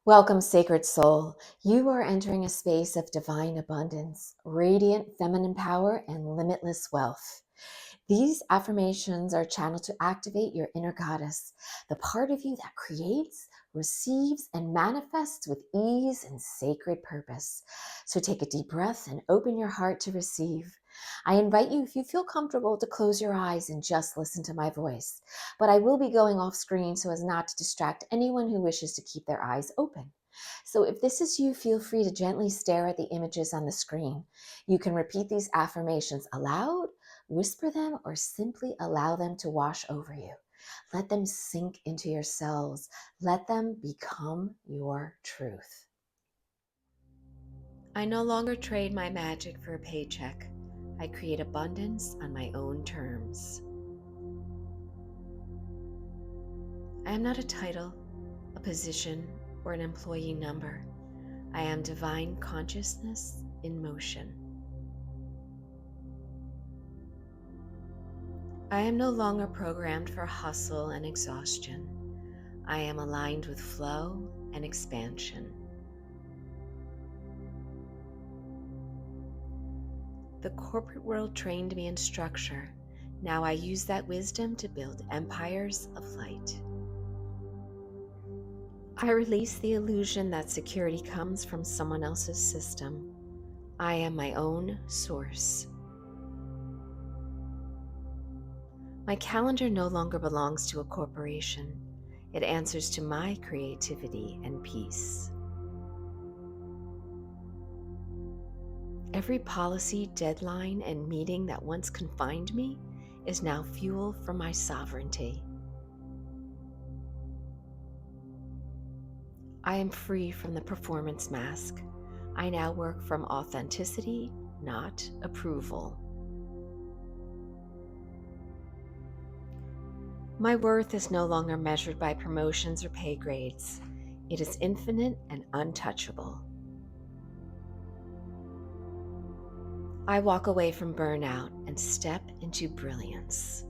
Welcome, sacred soul. You are entering a space of divine abundance, radiant feminine power, and limitless wealth. These affirmations are channeled to activate your inner goddess, the part of you that creates, receives, and manifests with ease and sacred purpose. So take a deep breath and open your heart to receive. I invite you, if you feel comfortable, to close your eyes and just listen to my voice. But I will be going off screen so as not to distract anyone who wishes to keep their eyes open. So if this is you, feel free to gently stare at the images on the screen. You can repeat these affirmations aloud, whisper them, or simply allow them to wash over you. Let them sink into your cells. Let them become your truth. I no longer trade my magic for a paycheck. I create abundance on my own terms. I am not a title, a position, or an employee number. I am divine consciousness in motion. I am no longer programmed for hustle and exhaustion. I am aligned with flow and expansion. The corporate world trained me in structure. Now I use that wisdom to build empires of light. I release the illusion that security comes from someone else's system. I am my own source. My calendar no longer belongs to a corporation. It answers to my creativity and peace. Every policy, deadline, and meeting that once confined me is now fuel for my sovereignty. I am free from the performance mask. I now work from authenticity, not approval. My worth is no longer measured by promotions or pay grades. It is infinite and untouchable. I walk away from burnout and step into brilliance.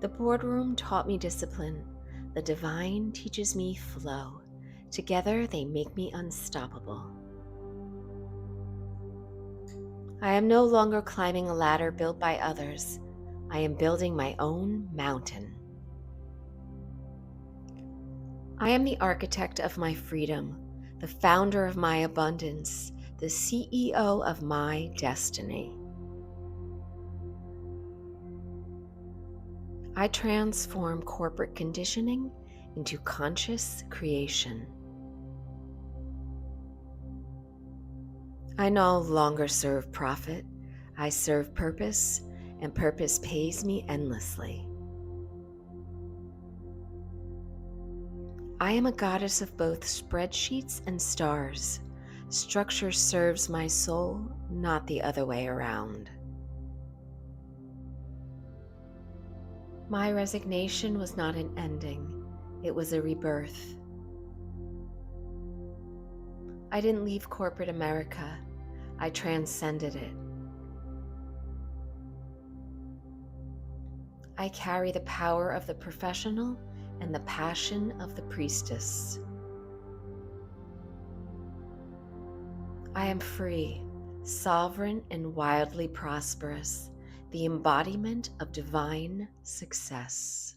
The boardroom taught me discipline. The divine teaches me flow. Together, they make me unstoppable. I am no longer climbing a ladder built by others. I am building my own mountain. I am the architect of my freedom, the founder of my abundance, the CEO of my destiny. I transform corporate conditioning into conscious creation. I no longer serve profit. I serve purpose, and purpose pays me endlessly. I am a goddess of both spreadsheets and stars. Structure serves my soul, not the other way around. My resignation was not an ending, it was a rebirth. I didn't leave corporate America, I transcended it. I carry the power of the professional and the passion of the priestess. I am free, sovereign, and wildly prosperous, the embodiment of divine success.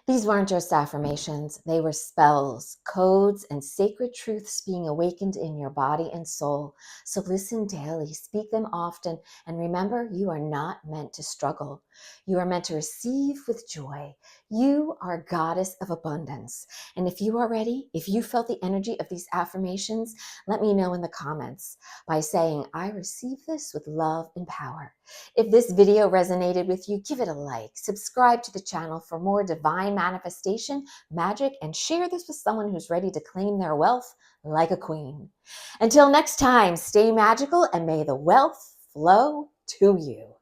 These weren't just affirmations, they were spells, codes, and sacred truths being awakened in your body and soul. So listen daily, speak them often, and remember, you are not meant to struggle. You are meant to receive with joy. You are a goddess of abundance. And if you are ready, if you felt the energy of these affirmations, let me know in the comments by saying, I receive this with love and power. If this video resonated with you, give it a like, subscribe to the channel for more divine manifestation, magic, and share this with someone who's ready to claim their wealth like a queen. Until next time, stay magical and may the wealth flow to you.